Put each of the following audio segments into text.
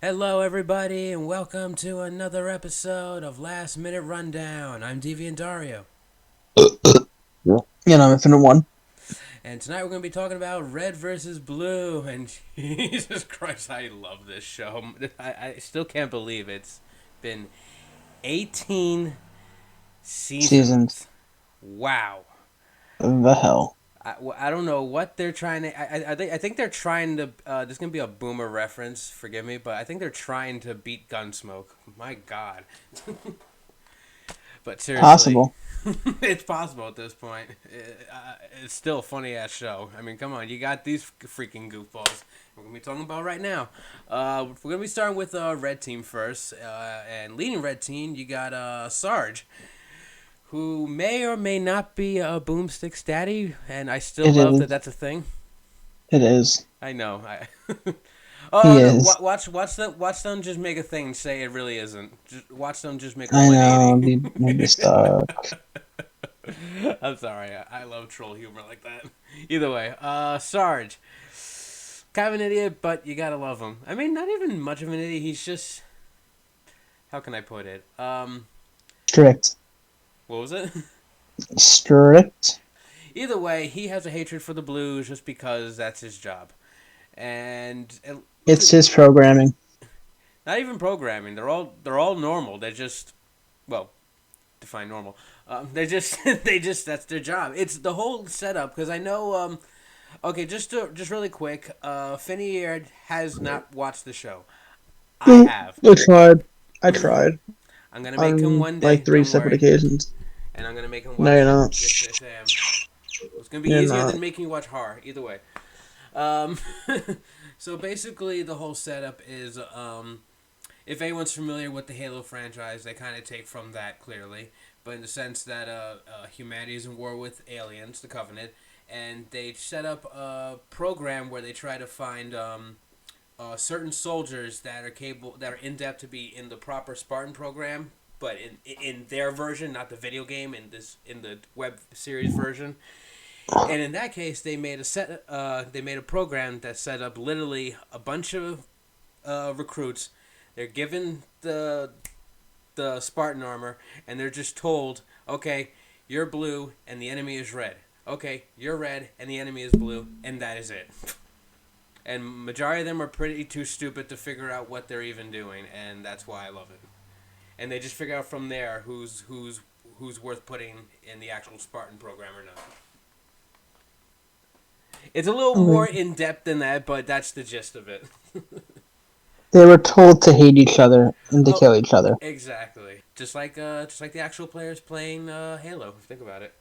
Hello, everybody, and welcome to another episode of Last Minute Rundown. I'm Deviant Dario, Yeah, no, Infinite One. and tonight we're going to be talking about Red versus Blue. And Jesus Christ, I love this show. I still can't believe it's been 18 Seasons. seasons. Wow. The hell. I don't know what they're trying to. I think they're trying to. This is gonna be a boomer reference. Forgive me, but I think they're trying to beat Gunsmoke. My God. But seriously, Possible. it's possible at this point. It's still a funny ass show. I mean, come on, you got these freaking goofballs. We're gonna be talking about right now. We're gonna be starting with Red Team first, and leading Red Team, you got Sarge, who may or may not be a boomstick daddy, and I still It love that is. that's a thing. It is. I know. He Oh no! is. Watch them just make a thing and say it really isn't. Just watch them just make a I know. 180. Maybe stuck. I'm sorry. I love troll humor like that. Either way, Sarge, kind of an idiot, but you gotta love him. I mean, not even much of an idiot. He's just, how can I put it? Strict. What was it? Strict. Either way, he has a hatred for the Blues just because that's his job, and It's his programming. not even programming. They're all normal. They're just, well, define normal. They just that's their job. It's the whole setup because I know. Okay, just really quick. Finneard has not watched the show. I have. I tried. I tried. I'm gonna make him On one day. like three Don't separate worry. occasions. And I'm gonna make him No, watch you're it. not. Yes, yes, I am. It's gonna be You're easier not. than making you watch horror. Either way. Um, so basically, the whole setup is if anyone's familiar with the Halo franchise, they kind of take from that clearly, but in the sense that humanity is in war with aliens, the Covenant, and they set up a program where they try to find certain soldiers that are capable, that are in depth to be in the proper Spartan program, but in their version, not the video game, in the web series version. And in that case, they made a program that set up literally a bunch of recruits. They're given the Spartan armor, and they're just told, okay, you're blue and the enemy is red. Okay, you're red and the enemy is blue, and that is it. And majority of them are pretty too stupid to figure out what they're even doing, and that's why I love it. And they just figure out from there who's worth putting in the actual Spartan program or not. It's a little more Okay. in depth than that, but that's the gist of it. They were told to hate each other and to Oh, kill each other. exactly. Just like the actual players playing Halo. Think about it.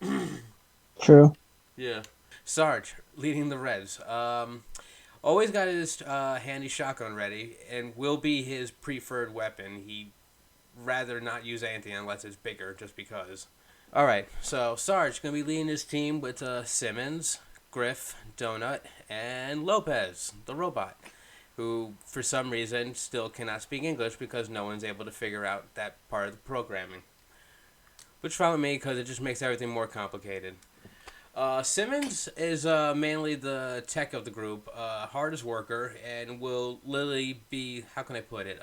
True. Yeah. Sarge leading the Reds. Always got his handy shotgun ready, and will be his preferred weapon. He rather not use anything unless it's bigger, just because. All right. So Sarge gonna be leading his team with Simmons, Griff, Donut, and Lopez, the robot, who for some reason still cannot speak English because no one's able to figure out that part of the programming. Which is fine with me because it just makes everything more complicated. Simmons is mainly the tech of the group, hardest worker, and will literally be, how can I put it?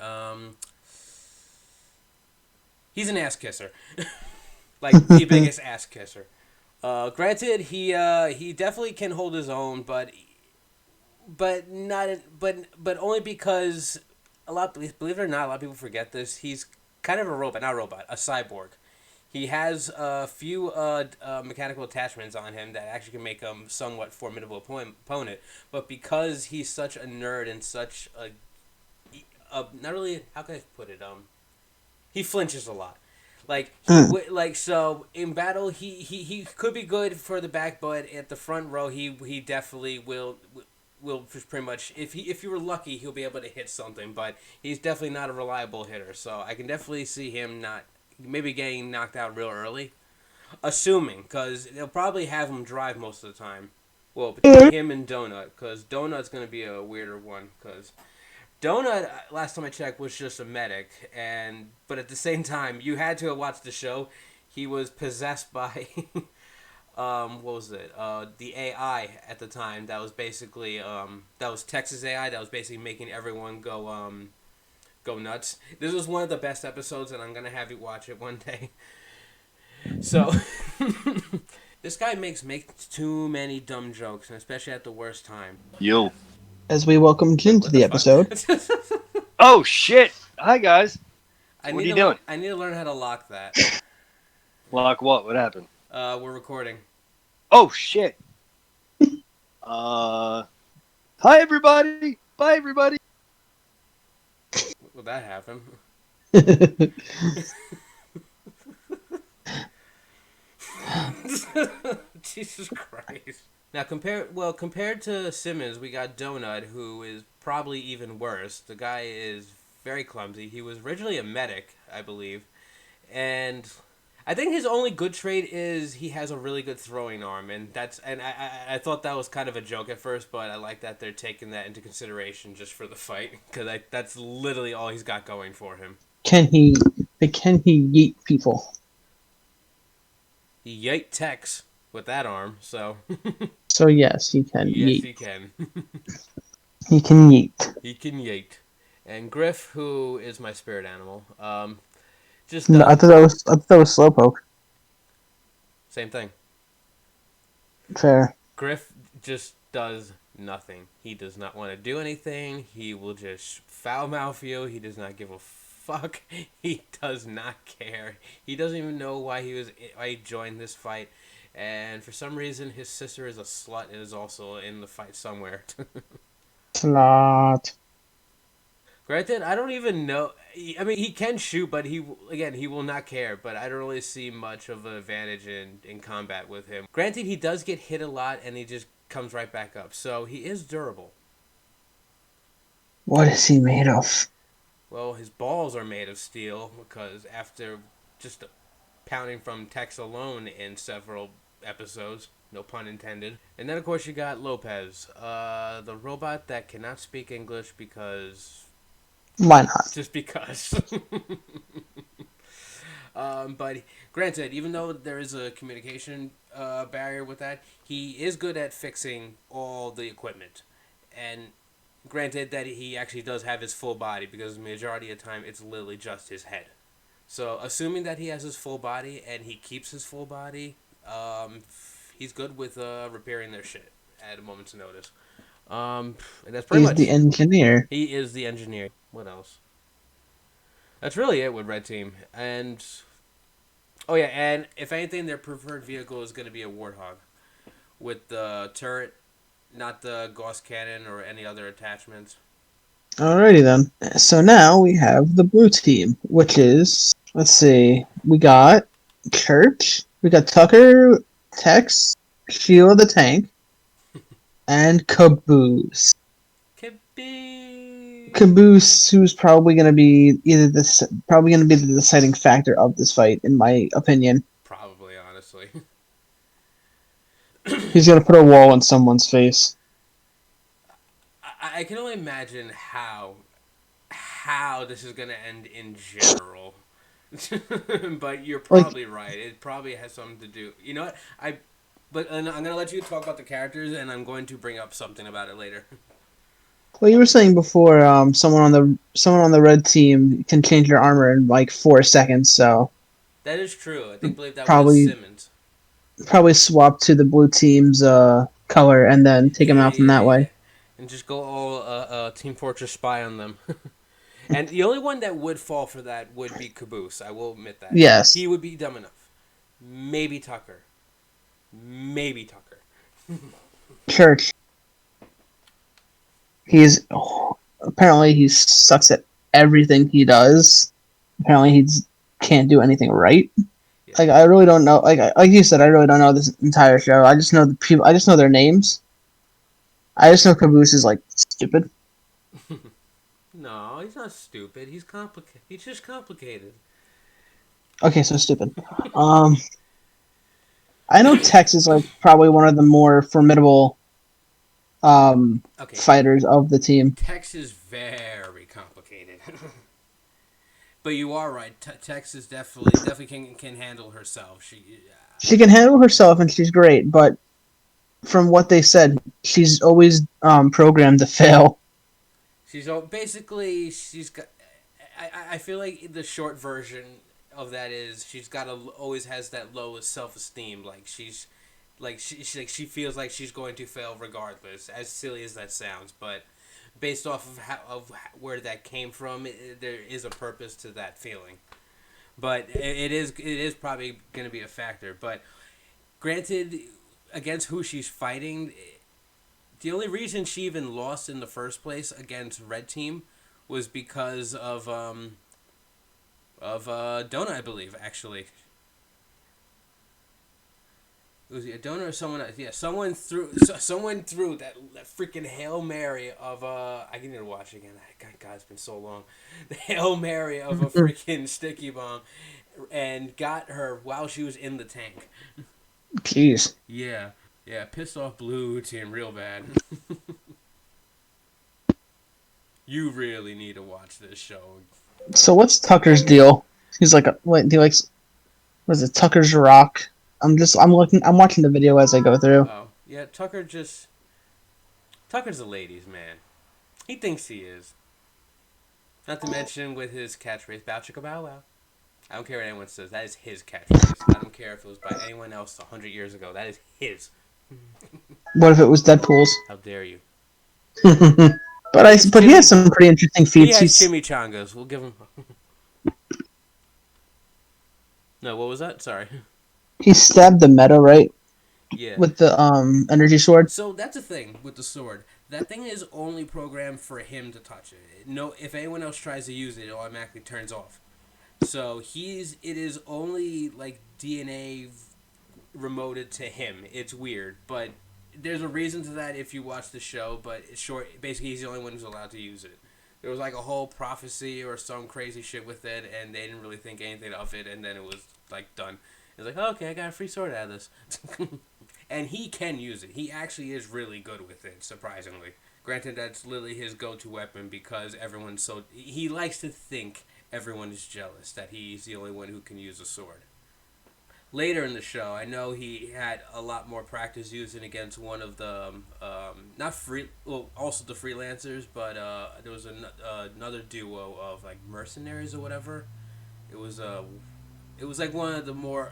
He's an ass kisser, like the biggest ass kisser. Granted, he definitely can hold his own, but not but only because believe it or not, a lot of people forget this. He's kind of a robot, not a robot, a cyborg. He has a few mechanical attachments on him that actually can make him somewhat formidable opponent. But because he's such a nerd and such a not really, how can I put it, he flinches a lot. Like so in battle he could be good for the back, but at the front row he definitely will just pretty much, if you were lucky, he'll be able to hit something, but he's definitely not a reliable hitter. So I can definitely see him not maybe getting knocked out real early, assuming, because they'll probably have him drive most of the time. Well, between him and Donut, because Donut's gonna be a weirder one, because Donut, last time I checked, was just a medic, and but at the same time, you had to have watched the show. He was possessed by what was it? The AI at the time that was basically that was Texas AI that was basically making everyone go go nuts. This was one of the best episodes, and I'm gonna have you watch it one day. So, this guy makes too many dumb jokes, and especially at the worst time. Yo. As we welcome Jim to What the the fuck? episode. Oh shit! Hi guys. I What need are you to doing? I need to learn how to lock that. Lock what? What happened? We're recording. Oh shit. Hi everybody. Bye everybody. Will that happen? Jesus Christ. Now compared to Simmons, we got Donut, who is probably even worse. The guy is very clumsy. He was originally a medic, I believe, and I think his only good trait is he has a really good throwing arm, and I thought that was kind of a joke at first, but I like that they're taking that into consideration just for the fight, because that's literally all he's got going for him. Can he yeet people? He yeet Tex with that arm, so So yes, he can yes, yeet. he can. He can yeet. He can yeet. And Griff, who is my spirit animal, just No, I thought that was Slowpoke. same thing. Fair. Griff just does nothing. He does not want to do anything. He will just foul mouth you. He does not give a fuck. He does not care. He doesn't even know why he joined this fight. And for some reason, his sister is a slut and is also in the fight somewhere. Slot. Granted, I don't even know. I mean, he can shoot, but he will not care. But I don't really see much of an advantage in combat with him. Granted, he does get hit a lot, and he just comes right back up. So he is durable. What is he made of? Well, his balls are made of steel because after just pounding from Tex alone in several episodes, no pun intended. And then, of course, you got Lopez, the robot that cannot speak English because... Why not? Just because. But granted, even though there is a communication barrier with that, he is good at fixing all the equipment. And granted that he actually does have his full body, because the majority of the time it's literally just his head. So assuming that he has his full body and he keeps his full body, he's good with repairing their shit at a moment's notice. And that's pretty much... He's the engineer. He is the engineer. What else? That's really it with Red Team. And... Oh yeah, and if anything, their preferred vehicle is going to be a Warthog. With the turret, not the Gauss Cannon or any other attachments. Alrighty then. So now we have the blue team, which is... Let's see. We got Church. We got Tucker, Tex, Sheila the Tank, and Caboose. Caboose, who's probably going to be the deciding factor of this fight, in my opinion. Probably, honestly. He's going to put a wall in someone's face. I can only imagine how this is going to end in general. But you're probably right. It probably has something to do. You know what? I'm going to let you talk about the characters, and I'm going to bring up something about it later. Well, you were saying before, someone on the red team can change their armor in like 4 seconds. So that is true. I believe that was Simmons. Probably swap to the blue team's color and then take him out in that way. And just go all Team Fortress Spy on them. And the only one that would fall for that would be Caboose. I will admit that. Yes. He would be dumb enough. Maybe Tucker. Church. Apparently he sucks at everything he does. Apparently he can't do anything right. Yeah. Like, I really don't know. Like you said, I really don't know this entire show. I just know the people. I just know their names. I just know Caboose is like stupid. No, he's not stupid. He's complicated. He's just complicated. Okay, so stupid. I know Tex is like probably one of the more formidable fighters of the team. Tex is very complicated. But you are right. Tex is definitely can handle herself. She can handle herself, and she's great. But from what they said, she's always programmed to fail. She's got I feel like the short version of that is she's got always has that low self-esteem. She feels like she's going to fail regardless. As silly as that sounds, but based off of where that came from, there is a purpose to that feeling. But it is probably going to be a factor. But granted, against who she's fighting, the only reason she even lost in the first place against Red Team was because of Dona, I believe, actually. It was a Dona or someone else. Yeah, someone threw that freaking Hail Mary of I need to watch it again. God, it's been so long. The Hail Mary of a freaking sticky bomb, and got her while she was in the tank. Jeez. Yeah, pissed off Blue Team real bad. You really need to watch this show. So what's Tucker's deal? He's like, what? He likes, was it Tucker's Rock? I'm watching the video as I go through. Oh yeah, Tucker's a ladies' man. He thinks he is. Not to mention with his catchphrase, "Bow chicka bow wow." I don't care what anyone says. That is his catchphrase. I don't care if it was by anyone else 100 years ago. That is his. What if it was Deadpool's? How dare you? But he has some pretty interesting feats. He has chimichangas. We'll give him. No, what was that? Sorry. He stabbed the Meadow, right? Yeah. With the energy sword. So that's the thing with the sword. That thing is only programmed for him to touch it. No, if anyone else tries to use it, it automatically turns off. So it is only like DNA remoted to him. It's weird, but there's a reason to that if you watch the show. But it's short. Basically, he's the only one who's allowed to use it. There was like a whole prophecy or some crazy shit with it, and they didn't really think anything of it, and then it was like done. It's like, oh, okay, I got a free sword out of this. And he can use it. He actually is really good with it, surprisingly. Granted, that's literally his go-to weapon because everyone's so... He likes to think everyone is jealous that he's the only one who can use a sword. Later in the show, I know he had a lot more practice using against one of the... also the freelancers, but there was another duo of like mercenaries or whatever. It was like one of the more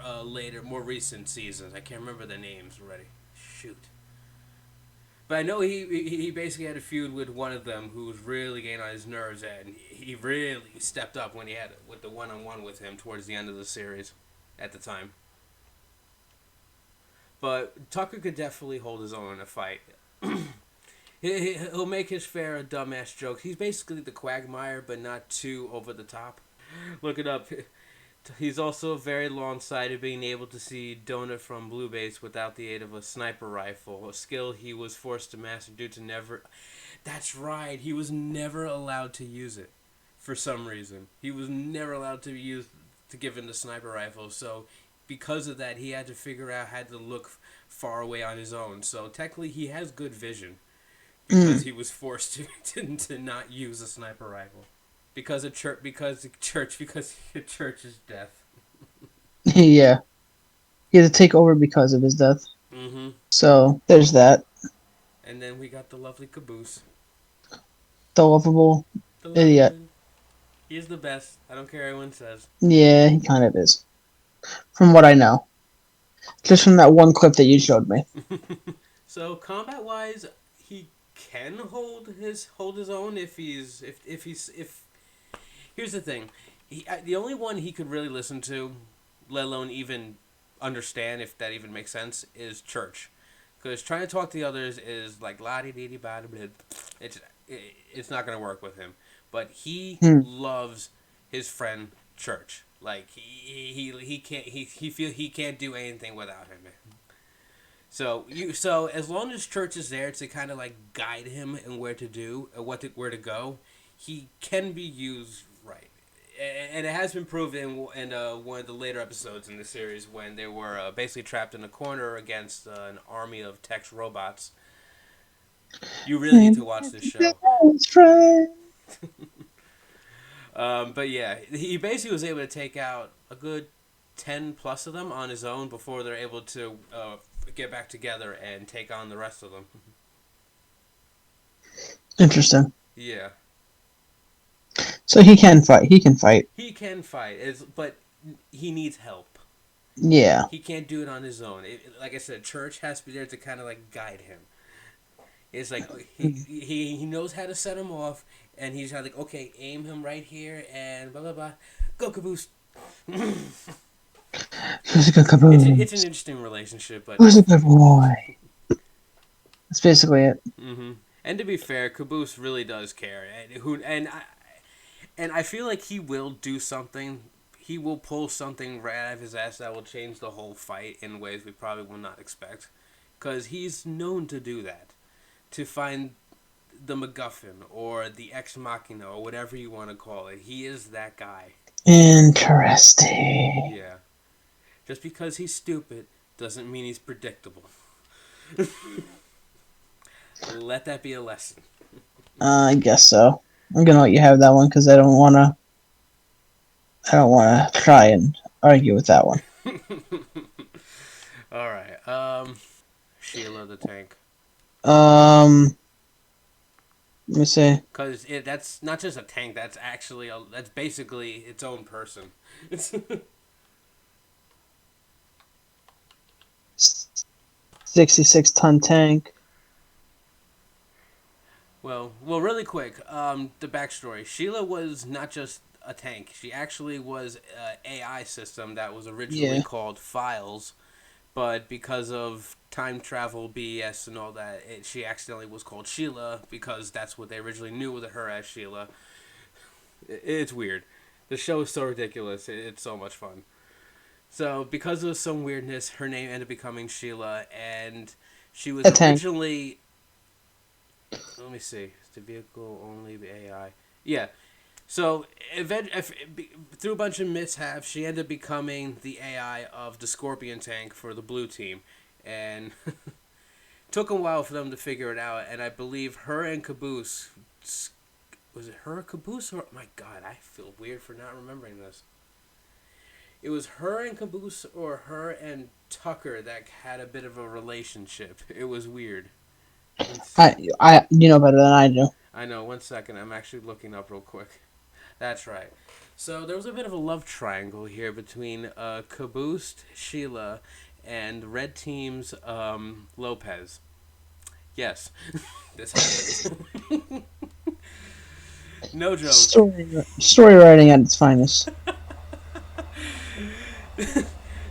more recent seasons. I can't remember the names already. Shoot. But I know he basically had a feud with one of them who was really getting on his nerves, and he really stepped up when he had with the one-on-one with him towards the end of the series at the time. But Tucker could definitely hold his own in a fight. He'll make his fair dumbass jokes. He's basically the Quagmire, but not too over the top. Look it up. He's also very long-sighted, being able to see Donut from Blue Base without the aid of a sniper rifle, a skill he was forced to master due to never... That's right, he was never allowed to use it, for some reason. He was never allowed to give him the sniper rifle, so because of that, he had to figure out how to look far away on his own. So technically, he has good vision, because he was forced to not use a sniper rifle. Because the church is death. Yeah. He had to take over because of his death. Mm-hmm. So, there's that. And then we got the lovely Caboose. The lovable idiot. He's the best. I don't care what anyone says. Yeah, he kind of is. From what I know. Just from that one clip that you showed me. So, combat-wise, he can hold his own if he's... Here's the thing. The only one he could really listen to, let alone even understand, if that even makes sense, is Church. Because trying to talk to the others is like la-di-di-di-ba-da-blah. It's not going to work with him. But he loves his friend Church. Like, he can't do anything without him. So as long as Church is there to kind of like guide him and where to do, where to go, he can be used right. And it has been proven in one of the later episodes in the series when they were basically trapped in a corner against an army of Tex robots. You really need to watch this show. But yeah, he basically was able to take out a good 10 plus of them on his own before they're able to get back together and take on the rest of them. Interesting. Yeah. So he can fight. He can fight. He can fight, but he needs help. Yeah. He can't do it on his own. Like I said, church has to be there to kind of like guide him. It's like he knows how to set him off, and he's kind of like, okay, aim him right here, and blah blah blah, go caboose. Who's a good It's an caboose? interesting relationship, but Who's a good boy? That's basically it. and to be fair, Caboose really does care, and I feel like he will do something. He will pull something right out of his ass that will change the whole fight in ways we probably will not expect, because he's known to do that, to find the MacGuffin or the Ex Machina or whatever you want to call it. He is that guy. Interesting. Yeah. Just because he's stupid doesn't mean he's predictable. Let that be a lesson. I guess so. I'm gonna let you have that one because I don't wanna. I don't wanna try and argue with that one. All right. Sheila the tank. Um, let me see. Because that's not just a tank. That's actually that's basically its own person. 66-ton tank. Well, really quick. The backstory. Sheila was not just a tank. She actually was an AI system that was originally Yeah. called Files, but because of time travel BS and all that, she accidentally was called Sheila because that's what they originally knew her as Sheila. It's weird. The show is so ridiculous. It's so much fun. So because of some weirdness, her name ended up becoming Sheila, and she was A tank. originally. Let me see. The vehicle only the AI. Yeah. So through a bunch of mishaps, she ended up becoming the AI of the Scorpion tank for the blue team, and took a while for them to figure it out. And I believe her and Caboose, was it her Caboose or my God? I feel weird for not remembering this. It was her and Caboose or her and Tucker that had a bit of a relationship. It was weird. You know better than I do. I know. 1 second. I'm actually looking up real quick. That's right. So there was a bit of a love triangle here between Caboose, Sheila, and Red Team's Lopez. Yes, this happens. No joke. Story writing at its finest.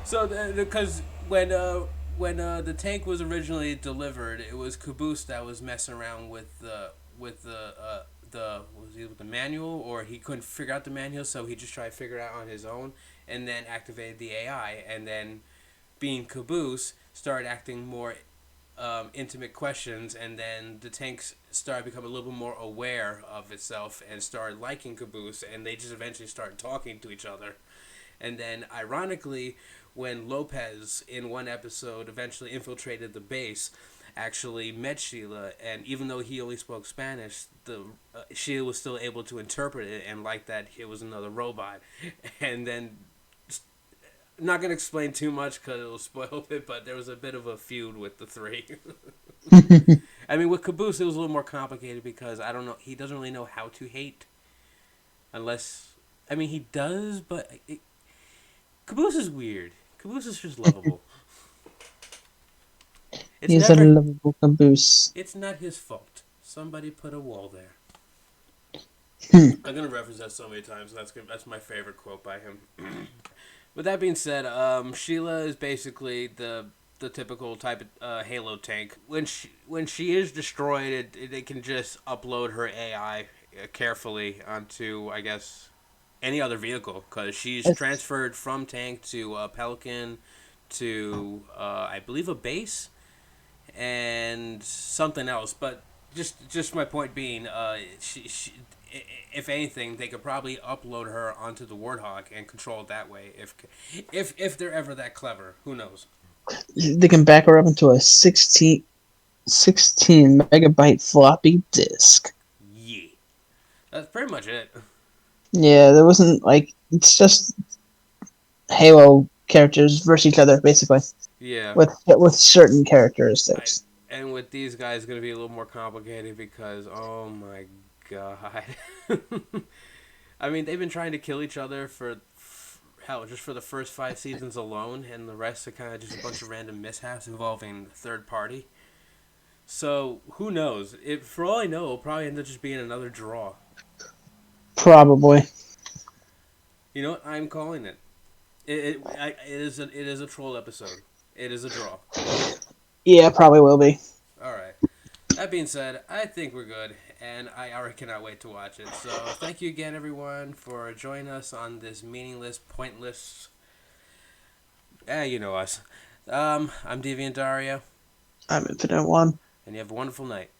So because when the tank was originally delivered, it was Caboose that was messing around with the was he with the manual, or he couldn't figure out the manual, so he just tried to figure it out on his own, and then activated the AI, and then being Caboose started acting more intimate questions, and then the tanks started becoming a little bit more aware of itself and started liking Caboose, and they just eventually started talking to each other. And then, ironically, when Lopez, in one episode, eventually infiltrated the base, actually met Sheila, and even though he only spoke Spanish, Sheila was still able to interpret it and like that it was another robot. And then, not going to explain too much because it'll spoil it, but there was a bit of a feud with the three. I mean, with Caboose, it was a little more complicated because, I don't know, he doesn't really know how to hate. Unless, I mean, he does, but Caboose is weird. Caboose is just lovable. He's a lovable caboose. It's not his fault. Somebody put a wall there. I'm gonna reference that so many times. That's my favorite quote by him. With that being said, Sheila is basically the typical type of Halo tank. When she is destroyed, it can just upload her AI carefully onto, I guess, any other vehicle, because she's transferred from tank to Pelican to I believe a base and something else. But just my point being, she if anything, they could probably upload her onto the Warthog and control it that way. If they're ever that clever, who knows? They can back her up into a 16 megabyte floppy disk. Yeah, that's pretty much it. Yeah, there wasn't it's just Halo characters versus each other basically. Yeah. With certain characteristics. And with these guys, it's gonna be a little more complicated because oh my god. I mean, they've been trying to kill each other for hell, just for the first 5 seasons alone, and the rest are kind of just a bunch of random mishaps involving third party. So who knows? For all I know, it'll probably end up just being another draw. Probably. You know what? I'm calling it. It is a troll episode. It is a draw. Yeah, probably will be. All right. That being said, I think we're good, and I already cannot wait to watch it. So thank you again, everyone, for joining us on this meaningless, pointless. You know us. I'm Deviant Dario. I'm Infinite One. And you have a wonderful night.